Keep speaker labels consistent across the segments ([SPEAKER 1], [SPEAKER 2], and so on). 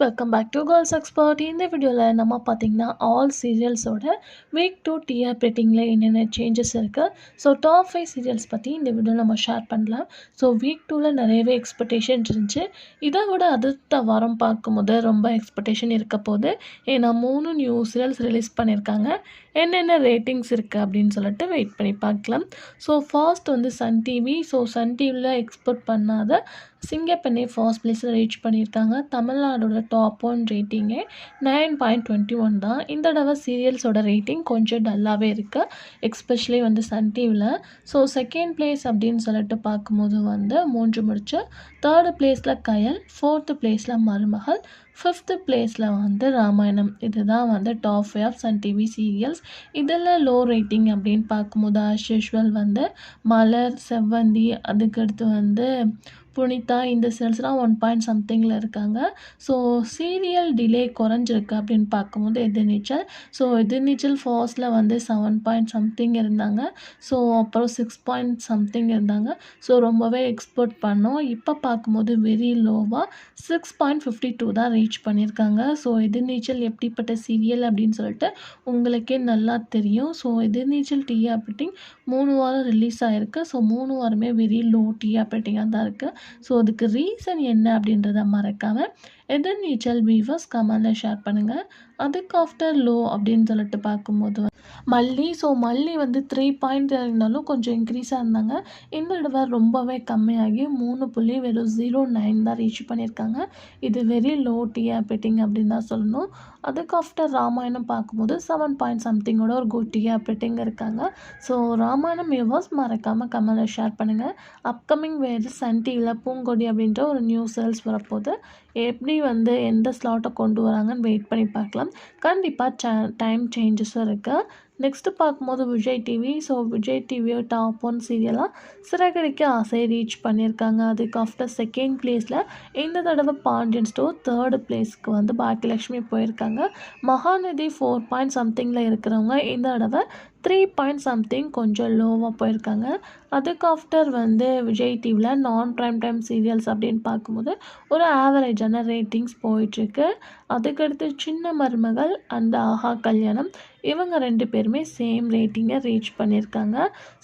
[SPEAKER 1] Welcome back to girls expert. இந்த வீடியோவில் நம்ம பார்த்தீங்கன்னா ஆல் சீரியல்ஸோட வீக் 2 டிஆர் ரேட்டிங்கில் என்னென்ன சேஞ்சஸ் இருக்குது. ஸோ டாப் 5 சீரியல்ஸ் பற்றி இந்த வீடியோவில் நம்ம ஷேர் பண்ணலாம். ஸோ வீக் 2ல் நிறையவே எக்ஸ்பெக்டேஷன் இருந்துச்சு. இதை விட அடுத்த வாரம் பார்க்கும்போது ரொம்ப எக்ஸ்பெக்டேஷன் இருக்க போது. ஏன்னா 3 நியூ சீரியல்ஸ் ரிலீஸ் பண்ணியிருக்காங்க. என்னென்ன ரேட்டிங்ஸ் இருக்குது அப்படின்னு சொல்லிட்டு வெயிட் பண்ணி பார்க்கலாம். ஸோ ஃபர்ஸ்ட் வந்து சன் டிவி. ஸோ சன் டிவியில் எக்ஸ்போர்ட் பண்ணாத சிங்கப்பெண்ணை ஃபர்ஸ்ட் பிளேஸில் ரீச் பண்ணியிருக்காங்க. தமிழ்நாடோட டாப் 1 ரேட்டிங்கே 9.21 தான். இந்த தடவை சீரியல்ஸோட ரேட்டிங் கொஞ்சம் டல்லாகவே இருக்குது, எக்ஸ்பெஷலி வந்து சன் டிவியில். ஸோ செகண்ட் பிளேஸ் அப்படின்னு சொல்லிட்டு பார்க்கும்போது வந்து 3 முடிச்சு, தேர்டு பிளேஸில் கயல், ஃபோர்த்து பிளேஸில் மருமகள், ஃபிஃப்த்து பிளேஸில் வந்து ராமாயணம். இதுதான் வந்து top 5 of Sun TV serials. இதில் லோ ரேட்டிங் அப்படின்னு பார்க்கும்போது ஆஸ் யூஷுவல் வந்து மலர், செவ்வந்தி, அதுக்கடுத்து வந்து புனிதா, இந்த சீரியல்ஸ்லாம் 1 பாயிண்ட் சம்திங்கில் இருக்காங்க. ஸோ சீரியல் டிலே குறைஞ்சிருக்கு அப்படின்னு பார்க்கும்போது எதிர்நீச்சல். ஸோ எதிர்நீச்சல் ஃபர்ஸ்ட்டில் வந்து 7 பாயிண்ட் சம்திங் இருந்தாங்க. ஸோ அப்புறம் 6 பாயிண்ட் சம்திங் இருந்தாங்க. ஸோ ரொம்பவே எக்ஸ்போர்ட் பண்ணோம். இப்போ பார்க்கும்போது வெரி லோவாக 6.52 தான் ரீச் பண்ணியிருக்காங்க. ஸோ எதிர்நீச்சல் எப்படிப்பட்ட சீரியல் அப்படின்னு சொல்லிட்டு உங்களுக்கே நல்லா தெரியும். ஸோ எதிர்நீச்சல் டிஆர் ரேட்டிங் 3 வாரம் ரிலீஸ் ஆகிருக்கு. ஸோ 3 வாரமே வெரி லோ டிஆர் ரேட்டிங்காக தான் இருக்குது. ஸோ அதுக்கு ரீசன் என்ன அப்படின்றத மறக்காமல் எதிர்நீச்சல் வியூவர்ஸ் கமெண்டில் ஷேர் பண்ணுங்கள். அதுக்கு ஆஃப்டர் லோ அப்படின்னு சொல்லிட்டு பார்க்கும்போது மல்லி. ஸோ மல்லி வந்து 3 பாயிண்ட் இருந்தாலும் கொஞ்சம் இன்க்ரீஸாக இருந்தாங்க. இந்த தடவை ரொம்பவே கம்மியாகி 3.09 தான் ரீச் பண்ணியிருக்காங்க. இது வெரி லோ டிஆர் ரேட்டிங் அப்படின்னு தான் சொல்லணும். அதுக்கு ஆஃப்டர் ராமாயணம் பார்க்கும்போது 7 பாயிண்ட் சம்திங்கோட ஒரு குட் டிஆர் ரேட்டிங் இருக்காங்க. ஸோ ராமாயணம் வியூவர்ஸ் மறக்காமல் கமெண்டில் ஷேர் பண்ணுங்கள். அப்கமிங் வேறு சன் டிவியில் பூங்கொடி அப்படின்ற ஒரு நியூ சேல்ஸ் வரப்போகுது. எப்படி வந்து எந்த ஸ்லாட்டை கொண்டு வராங்கன்னு வெயிட் பண்ணி பார்க்கலாம். கண்டிப்பாக டைம் சேஞ்சஸும் இருக்குது. நெக்ஸ்ட்டு பார்க்கும்போது விஜய் டிவி. ஸோ விஜய் டிவியோ டாப் 1 சீரியலாக சிறகடிக்க ஆசை ரீச் பண்ணியிருக்காங்க. அதுக்கு ஆஃப்டர் செகண்ட் பிளேஸில் இந்த தடவை பாண்டியன் ஸ்டோர், தேர்டு பிளேஸ்க்கு வந்து பாக்கியலட்சுமி போயிருக்காங்க. மகாநதி 4 பாயிண்ட் சம்திங்கில் இருக்கிறவங்க இந்த தடவை 3 பாயிண்ட் சம்திங் கொஞ்சம் லோவாக போயிருக்காங்க. அதுக்கு ஆஃப்டர் வந்து விஜய் டிவியில் நான் ப்ரைம் டைம் சீரியல்ஸ் அப்படின்னு பார்க்கும்போது ஒரு ஆவரேஜான ரேட்டிங்ஸ் போயிட்டுருக்கு. அதுக்கடுத்து சின்ன மருமகள் அண்ட் ஆஹா கல்யாணம், இவங்க 2 பேருமே சேம் ரேட்டிங்கை ரீச் பண்ணியிருக்காங்க.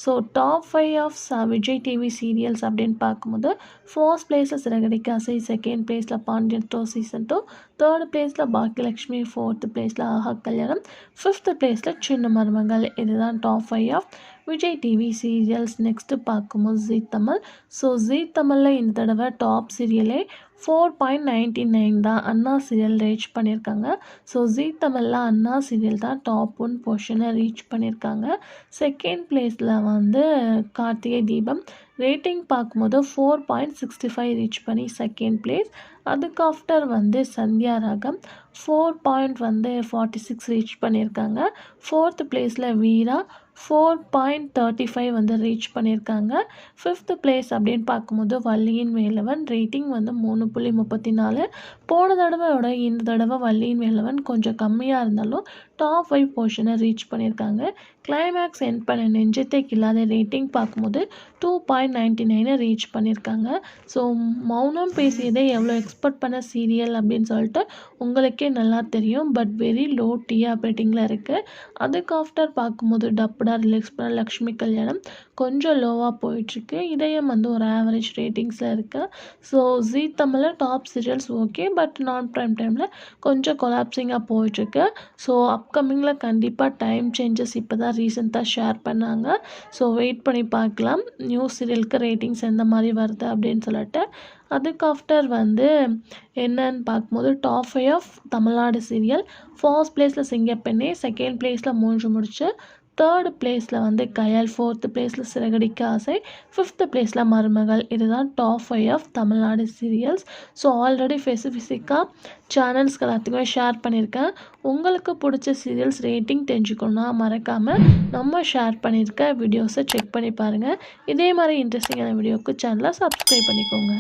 [SPEAKER 1] So top 5 of Vijay TV serials அப்படின்னு பார்க்கும்போது ஃபர்ஸ்ட் பிளேஸில் சிறகடிக்க ஆசை, செகண்ட் பிளேஸில் பாண்டியன் ஸ்டோர் சீசன் 2, தேர்டு பிளேஸில் பாக்கியலட்சுமி, ஃபோர்த்து பிளேஸில் ஆஹா கல்யாணம், ஃபிஃப்த்து பிளேஸில் சின்ன மருமகள். இதுதான் top 5 of Vijay TV serials. Next பார்க்கும்போது ஜீ தமிழ். ஸோ ஜீ தமிழில் இந்த தடவை டாப் சீரியலே 4.99 தான் அண்ணா சீரியல் ரீச் பண்ணியிருக்காங்க. ஸோ ஜீ தமிழில் அண்ணா சீரியல் தான் டாப் 1 பொசிஷனை ரீச் பண்ணியிருக்காங்க. செகண்ட் பிளேஸில் வந்து கார்த்திகை தீபம். ரேட்டிங் பார்க்கும்போது 4.65 ரீச் பண்ணி செகண்ட் பிளேஸ். அதுக்கு ஆஃப்டர் வந்து சந்தியா ராகம் 4.46 ரீச் பண்ணியிருக்காங்க. ஃபோர்த்து பிளேஸில் வீரா 4.35 வந்து ரீச் பண்ணியிருக்காங்க. ஃபிஃப்த்து பிளேஸ் அப்படின்னு பார்க்கும்போது வள்ளியின் வேலவன். ரேட்டிங் வந்து 3.34. போன தடவையோட இந்த தடவை வள்ளியின் வேலவன் கொஞ்சம் கம்மியாக இருந்தாலும் டாப் 5 பொசிஷனை ரீச் பண்ணியிருக்காங்க. கிளைமேக்ஸ் எண்ட் பண்ண நெஞ்சத்தை கில்லாத ரேட்டிங் பார்க்கும்போது 2.99 ரீச் பண்ணியிருக்காங்க. ஸோ மௌனம் பேசியதை எவ்வளோ எக்ஸ்பெக்ட் பண்ண சீரியல் அப்படின்னு சொல்லிட்டு உங்களுக்கே நல்லா தெரியும். பட் வெரி லோ டிஆர் ரேட்டிங்கில் இருக்குது. அதுக்கு ஆஃப்டர் பார்க்கும்போது டப்புடா ரிலீஸ் பண்ண லக்ஷ்மி கல்யாணம் கொஞ்சம் லோவாக போயிட்டுருக்கு. இதயம் வந்து ஒரு ஆவரேஜ் ரேட்டிங்ஸில் இருக்குது. ஸோ ஜீ தமிழில் டாப் சீரியல்ஸ் ஓகே, பட் நான் ப்ரைம் டைமில் கொஞ்சம் கொலாப்சிங்காக போயிட்டுருக்கு. ஸோ அப்கமிங்கில் கண்டிப்பாக டைம் சேஞ்சஸ் இப்போ தான் ரீசெண்டாக ஷேர் பண்ணாங்க. ஸோ வெயிட் பண்ணி பார்க்கலாம் நியூ சீரியலுக்கு ரேட்டிங்ஸ் எந்த மாதிரி வருது அப்படின்னு சொல்லிட்டு. அதுக்கு ஆஃப்டர் வந்து என்னன்னு பார்க்கும்போது top 5 of Tamil Nadu serial. First பிளேஸில் சிங்கப்பெண்ணே, செகண்ட் பிளேஸில் 3 முடிச்சு, தேர்டு பிளேஸில் வந்து கயல், ஃபோர்த்து பிளேஸில் சிறகடிக்க ஆசை, ஃபிஃப்த்து பிளேஸில் மருமகள். இதுதான் top 5 of Tamil Nadu serials. So already ஸ்பெசிஃபிக்காக சேனல்ஸ்க்கு எல்லாத்துக்குமே ஷேர் பண்ணியிருக்கேன். உங்களுக்கு பிடிச்ச சீரியல்ஸ் ரேட்டிங் தெரிஞ்சுக்கணுன்னா மறக்காமல் நம்ம ஷேர் பண்ணியிருக்க வீடியோஸை செக் பண்ணி பாருங்கள். இதே மாதிரி இன்ட்ரெஸ்டிங்கான வீடியோவுக்கு சேனலை சப்ஸ்கிரைப் பண்ணிக்கோங்க.